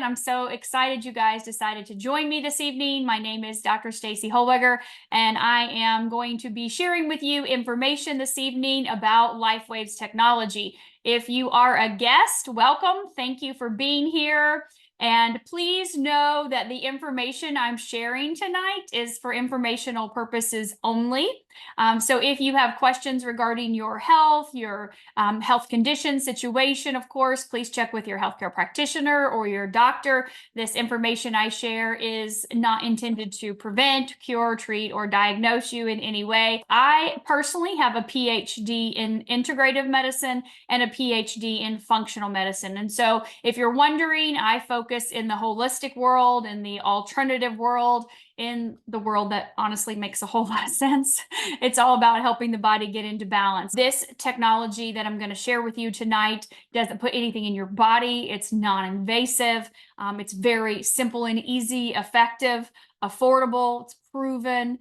I'm so excited you guys decided to join me this evening. My name is Dr. Staci Holweger, and I am going to be sharing with you information this evening about Lifewave's technology. If you are a guest, welcome. Thank you for being here. And please know that the information I'm sharing tonight is for informational purposes only. So if you have questions regarding your health condition, situation, of course, please check with your healthcare practitioner or your doctor. This information I share is not intended to prevent, cure, treat, or diagnose you in any way. I personally have a PhD in integrative medicine and a PhD in functional medicine. And so if you're wondering, I focus in the holistic world, in the alternative world, in the world that honestly makes a whole lot of sense. It's all about helping the body get into balance. This technology that I'm going to share with you tonight doesn't put anything in your body. It's non-invasive. It's very simple and easy, effective, affordable. It's proven,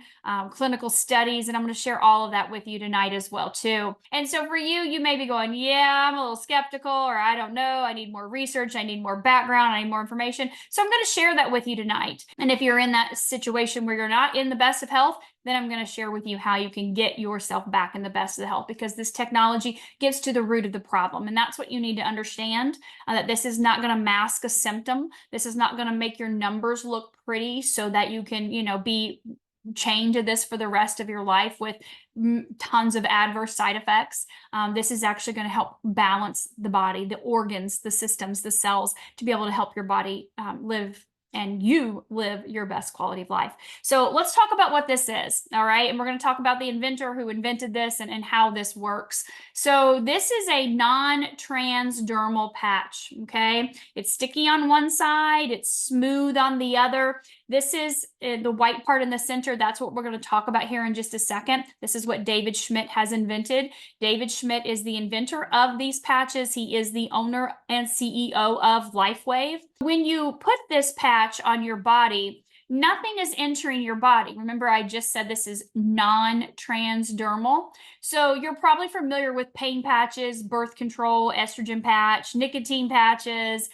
clinical studies, and I'm going to share all of that with you tonight as well too. And so for you, you may be going, yeah, I'm a little skeptical, or I don't know, I need more research, I need more background, I need more information. So I'm going to share that with you tonight. And if you're in that situation where you're not in the best of health, then I'm going to share with you how you can get yourself back in the best of the health, because this technology gets to the root of the problem. And that's what you need to understand, that this is not going to mask a symptom. This is not going to make your numbers look pretty so that you can, be chained to this for the rest of your life with tons of adverse side effects. This is actually going to help balance the body, the organs, the systems, the cells, to be able to help your body live and you live your best quality of life. So let's talk about what this is, all right? And we're going to talk about the inventor who invented this and how this works. So this is a non-transdermal patch, okay? It's sticky on one side, it's smooth on the other. This is the white part in the center. That's what we're going to talk about here in just a second. This is what David Schmidt has invented. David Schmidt is the inventor of these patches. He is the owner and CEO of Lifewave. When you put this patch on your body, nothing is entering your body. Remember, I just said this is non-transdermal. So you're probably familiar with pain patches, birth control, estrogen patch, nicotine patches,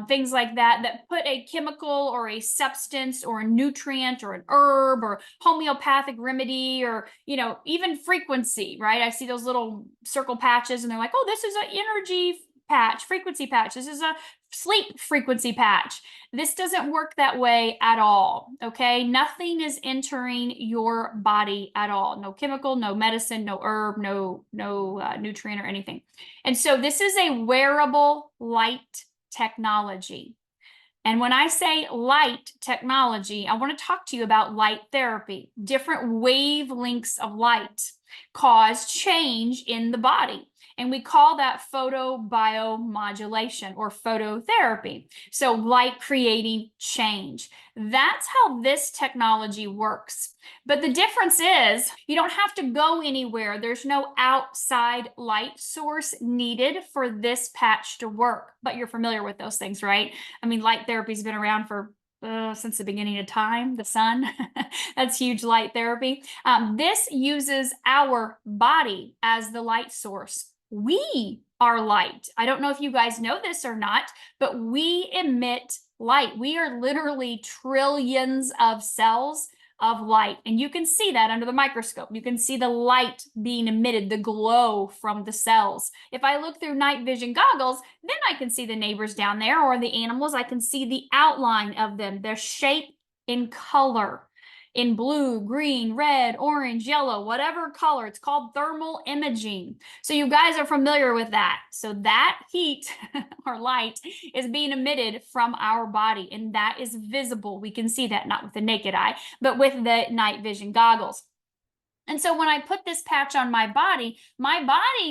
things like that, that put a chemical or a substance or a nutrient or an herb or homeopathic remedy or, even frequency, right? I see those little circle patches and they're like, oh, this is an energy patch, frequency patch. This is a sleep frequency patch. This doesn't work that way at all, okay? Nothing is entering your body at all. No chemical, no medicine, no herb, no nutrient or anything. And so this is a wearable light technology. And when I say light technology, I want to talk to you about light therapy. Different wavelengths of light cause change in the body. And we call that photobiomodulation or phototherapy. So light creating change. That's how this technology works. But the difference is you don't have to go anywhere. There's no outside light source needed for this patch to work. But you're familiar with those things, right? I mean, light therapy's been around for since the beginning of time, the sun. That's huge light therapy. This uses our body as the light source. We are light. I don't know if you guys know this or not, but we emit light. We are literally trillions of cells of light. And you can see that under the microscope. You can see the light being emitted, the glow from the cells. If I look through night vision goggles, then I can see the neighbors down there or the animals. I can see the outline of them, their shape in color. In blue, green, red, orange, yellow, whatever color. It's called thermal imaging. So you guys are familiar with that. So that heat or light is being emitted from our body, and that is visible. We can see that not with the naked eye, but with the night vision goggles. And so when I put this patch on my body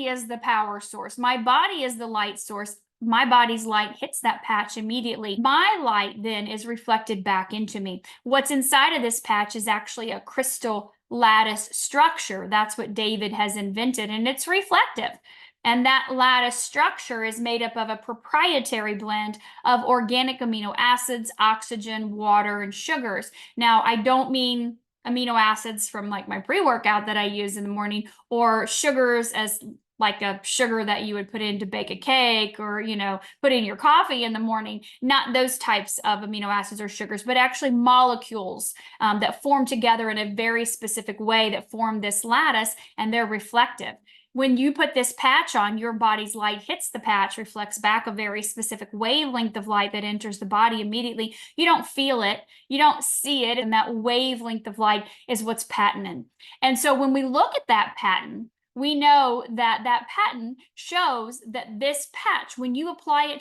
is the power source. My body is the light source. My body's light hits that patch immediately. My light then is reflected back into me. What's inside of this patch is actually a crystal lattice structure. That's what David has invented, and it's reflective. And that lattice structure is made up of a proprietary blend of organic amino acids, oxygen, water, and sugars. Now, I don't mean amino acids from like my pre-workout that I use in the morning, or sugars as like a sugar that you would put in to bake a cake or, put in your coffee in the morning, not those types of amino acids or sugars, but actually molecules that form together in a very specific way that form this lattice, and they're reflective. When you put this patch on, your body's light hits the patch, reflects back a very specific wavelength of light that enters the body immediately. You don't feel it, you don't see it, and that wavelength of light is what's patented. And so when we look at that pattern, we know that that pattern shows that this patch, when you apply it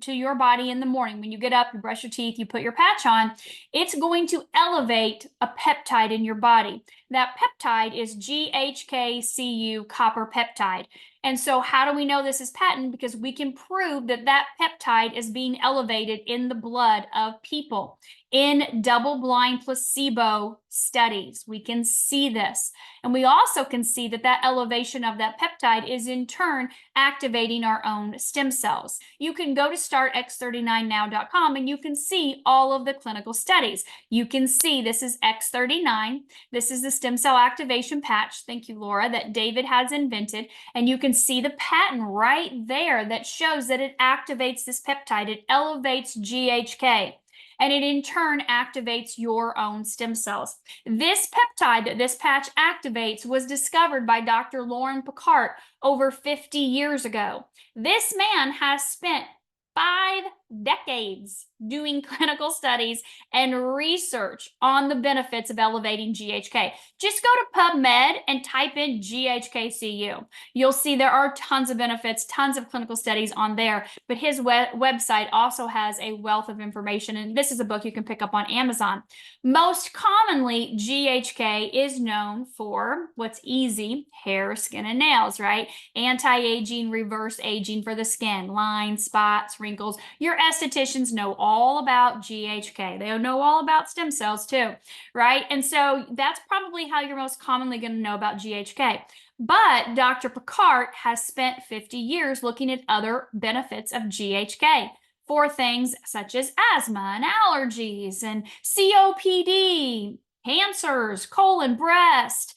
to your body in the morning, when you get up, you brush your teeth, you put your patch on, it's going to elevate a peptide in your body. That peptide is GHK-Cu copper peptide. And so how do we know this is patent? Because we can prove that that peptide is being elevated in the blood of people in double-blind placebo studies. We can see this. And we also can see that that elevation of that peptide is in turn activating our own stem cells. You can go to startx39now.com and you can see all of the clinical studies. You can see this is X39. This is the stem cell activation patch, thank you, Laura, that David has invented. And you can see the pattern right there that shows that it activates this peptide. It elevates GHK. And it in turn activates your own stem cells. This peptide that this patch activates was discovered by Dr. Lauren Picard over 50 years ago. This man has spent 5 decades doing clinical studies and research on the benefits of elevating GHK. Just go to PubMed and type in GHKCU. You'll see there are tons of benefits, tons of clinical studies on there, but his website also has a wealth of information, and this is a book you can pick up on Amazon. Most commonly, GHK is known for what's easy, hair, skin, and nails, right? Anti-aging, reverse aging for the skin, lines, spots, wrinkles. Your estheticians know all about GHK. They know all about stem cells too, right? And so that's probably how you're most commonly going to know about GHK. But Dr. Picard has spent 50 years looking at other benefits of GHK for things such as asthma and allergies and COPD, cancers, colon, breast,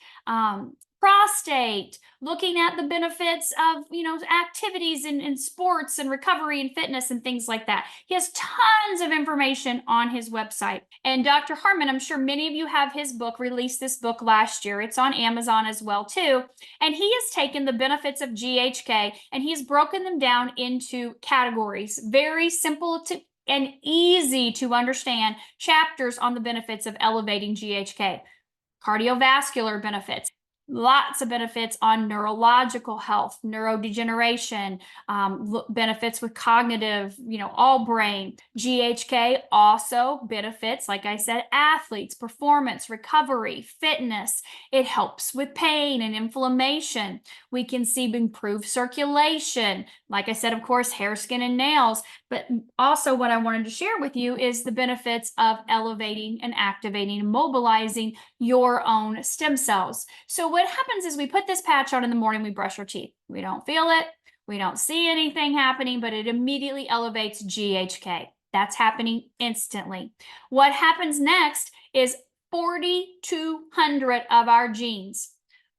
prostate, looking at the benefits of, activities in sports and recovery and fitness and things like that. He has tons of information on his website. And Dr. Harmon, I'm sure many of you have his book, released this book last year. It's on Amazon as well too. And he has taken the benefits of GHK and he's broken them down into categories, very simple and easy to understand chapters on the benefits of elevating GHK. Cardiovascular benefits. Lots of benefits on neurological health, neurodegeneration, benefits with cognitive, all brain. GHK also benefits, like I said, athletes, performance, recovery, fitness. It helps with pain and inflammation. We can see improved circulation. Like I said, of course, hair, skin, and nails. But also what I wanted to share with you is the benefits of elevating and activating and mobilizing your own stem cells. So what happens is we put this patch on in the morning, we brush our teeth. We don't feel it. We don't see anything happening, but it immediately elevates GHK. That's happening instantly. What happens next is 4,200 of our genes,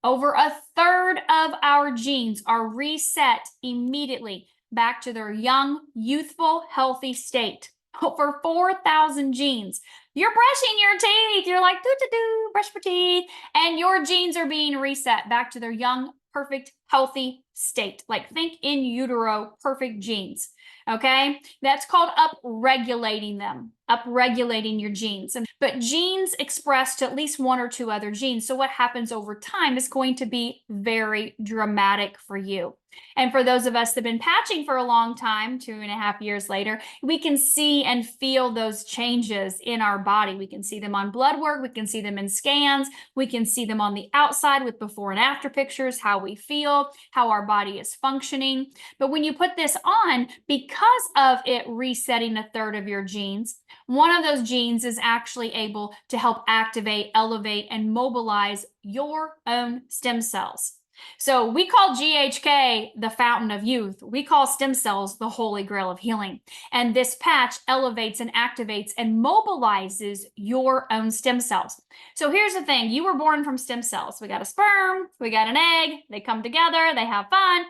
over a third of our genes are reset immediately back to their young, youthful, healthy state. Over 4,000 genes. You're brushing your teeth. You're like, do, brush your teeth. And your genes are being reset back to their young, perfect, healthy state. Like think in utero, perfect genes. Okay? That's called upregulating them, upregulating your genes. But genes express to at least one or two other genes. So what happens over time is going to be very dramatic for you. And for those of us that have been patching for a long time, 2.5 years later, we can see and feel those changes in our body. We can see them on blood work. We can see them in scans. We can see them on the outside with before and after pictures, how we feel, how our body is functioning. But when you put this on, because of it resetting a third of your genes, one of those genes is actually able to help activate, elevate, and mobilize your own stem cells. So we call GHK the fountain of youth. We call stem cells the holy grail of healing. And this patch elevates and activates and mobilizes your own stem cells. So here's the thing. You were born from stem cells. We got a sperm, we got an egg, they come together, they have fun.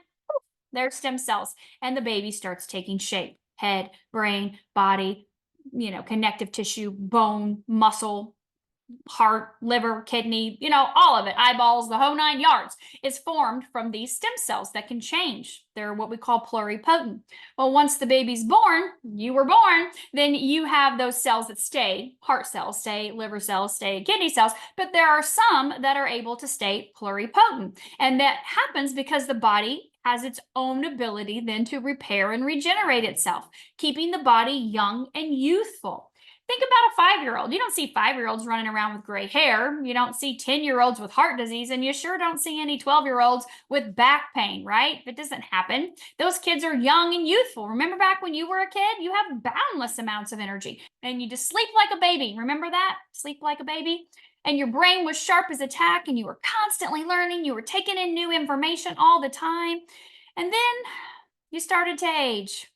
They're stem cells. And the baby starts taking shape. Head, brain, body, connective tissue, bone, muscle, heart, liver, kidney, all of it, eyeballs, the whole 9 yards, is formed from these stem cells that can change. They're what we call pluripotent. Well, once the baby's born, you were born, then you have those cells that stay, heart cells stay, liver cells stay, kidney cells, but there are some that are able to stay pluripotent. And that happens because the body has its own ability then to repair and regenerate itself, keeping the body young and youthful. Think about a 5-year-old. You don't see 5-year-olds running around with gray hair. You don't see 10-year-olds with heart disease, and you sure don't see any 12-year-olds with back pain, right? It doesn't happen. Those kids are young and youthful. Remember back when you were a kid? You have boundless amounts of energy, and you just sleep like a baby. Remember that? Sleep like a baby? And your brain was sharp as a tack, and you were constantly learning. You were taking in new information all the time. And then you started to age,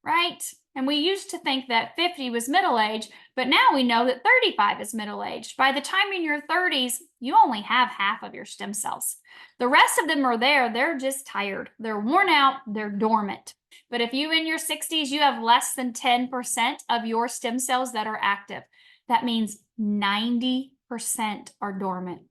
right? And we used to think that 50 was middle age, but now we know that 35 is middle age. By the time in your 30s, you only have half of your stem cells. The rest of them are there. They're just tired. They're worn out. They're dormant. But if you in your 60s, you have less than 10% of your stem cells that are active. That means 90% are dormant.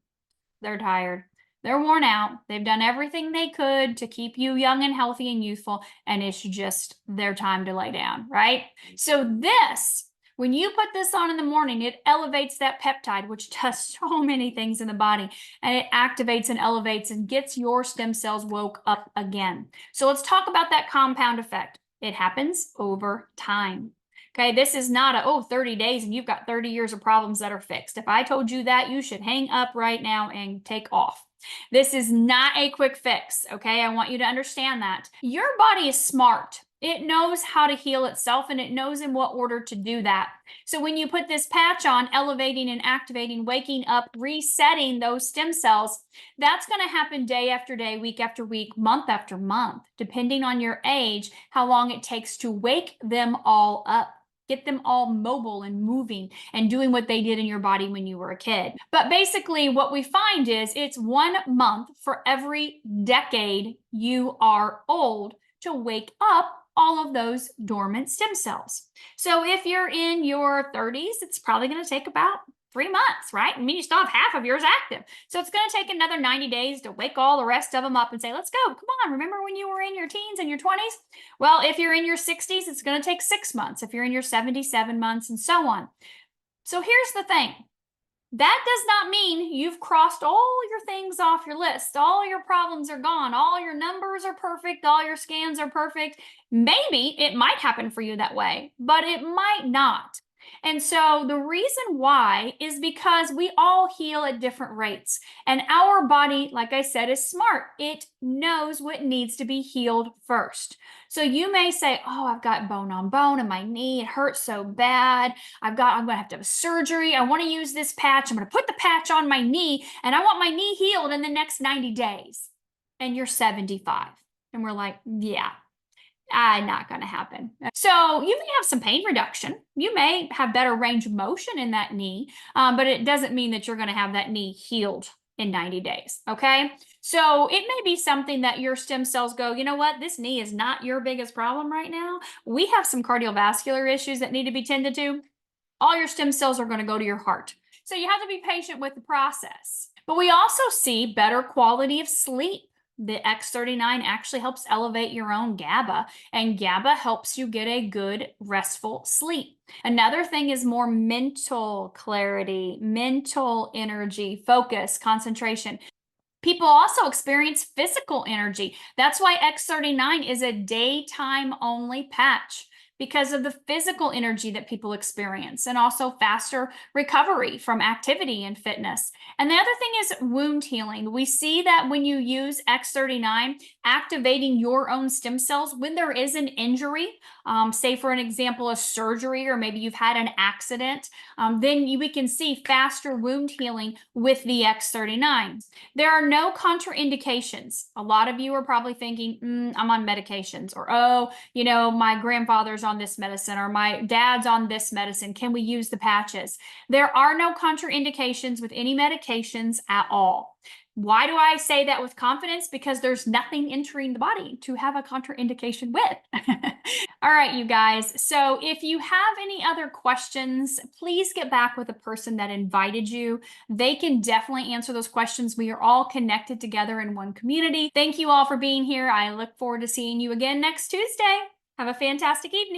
They're tired. They're worn out. They've done everything they could to keep you young and healthy and youthful, and it's just their time to lay down, right? So this, when you put this on in the morning, it elevates that peptide, which does so many things in the body, and it activates and elevates and gets your stem cells woke up again. So let's talk about that compound effect. It happens over time. Okay, this is not 30 days and you've got 30 years of problems that are fixed. If I told you that, you should hang up right now and take off. This is not a quick fix, okay? I want you to understand that. Your body is smart. It knows how to heal itself, and it knows in what order to do that. So when you put this patch on, elevating and activating, waking up, resetting those stem cells, that's going to happen day after day, week after week, month after month, depending on your age, how long it takes to wake them all up. Get them all mobile and moving and doing what they did in your body when you were a kid. But basically what we find is it's 1 month for every decade you are old to wake up all of those dormant stem cells. So if you're in your 30s, it's probably going to take about 3 months, right? I mean, you still have half of yours active. So it's going to take another 90 days to wake all the rest of them up and say, let's go. Come on. Remember when you were in your teens and your 20s? Well, if you're in your 60s, it's going to take 6 months. If you're in your 70s, 7 months, and so on. So here's the thing. That does not mean you've crossed all your things off your list. All your problems are gone. All your numbers are perfect. All your scans are perfect. Maybe it might happen for you that way, but it might not. And so the reason why is because we all heal at different rates. And our body, like I said, is smart. It knows what needs to be healed first. So you may say, oh, I've got bone on bone in my knee. It hurts so bad. I'm going to have a surgery. I want to use this patch. I'm going to put the patch on my knee, and I want my knee healed in the next 90 days. And you're 75. And we're like, yeah. Not going to happen. So you may have some pain reduction. You may have better range of motion in that knee, but it doesn't mean that you're going to have that knee healed in 90 days. Okay. So it may be something that your stem cells go, you know what? This knee is not your biggest problem right now. We have some cardiovascular issues that need to be tended to. All your stem cells are going to go to your heart. So you have to be patient with the process. But we also see better quality of sleep. The X39 actually helps elevate your own GABA, and GABA helps you get a good restful sleep. Another thing is more mental clarity, mental energy, focus, concentration. People also experience physical energy. That's why X39 is a daytime only patch. because of the physical energy that people experience and also faster recovery from activity and fitness. And the other thing is wound healing. We see that when you use X39, activating your own stem cells when there is an injury, say for an example, a surgery, or maybe you've had an accident, we can see faster wound healing with the X39. There are no contraindications. A lot of you are probably thinking, I'm on medications, or, oh, my grandfather's on this medicine, or my dad's on this medicine. Can we use the patches? There are no contraindications with any medications at all. Why do I say that with confidence? Because there's nothing entering the body to have a contraindication with. All right, you guys. So if you have any other questions, please get back with the person that invited you. They can definitely answer those questions. We are all connected together in one community. Thank you all for being here. I look forward to seeing you again next Tuesday. Have a fantastic evening.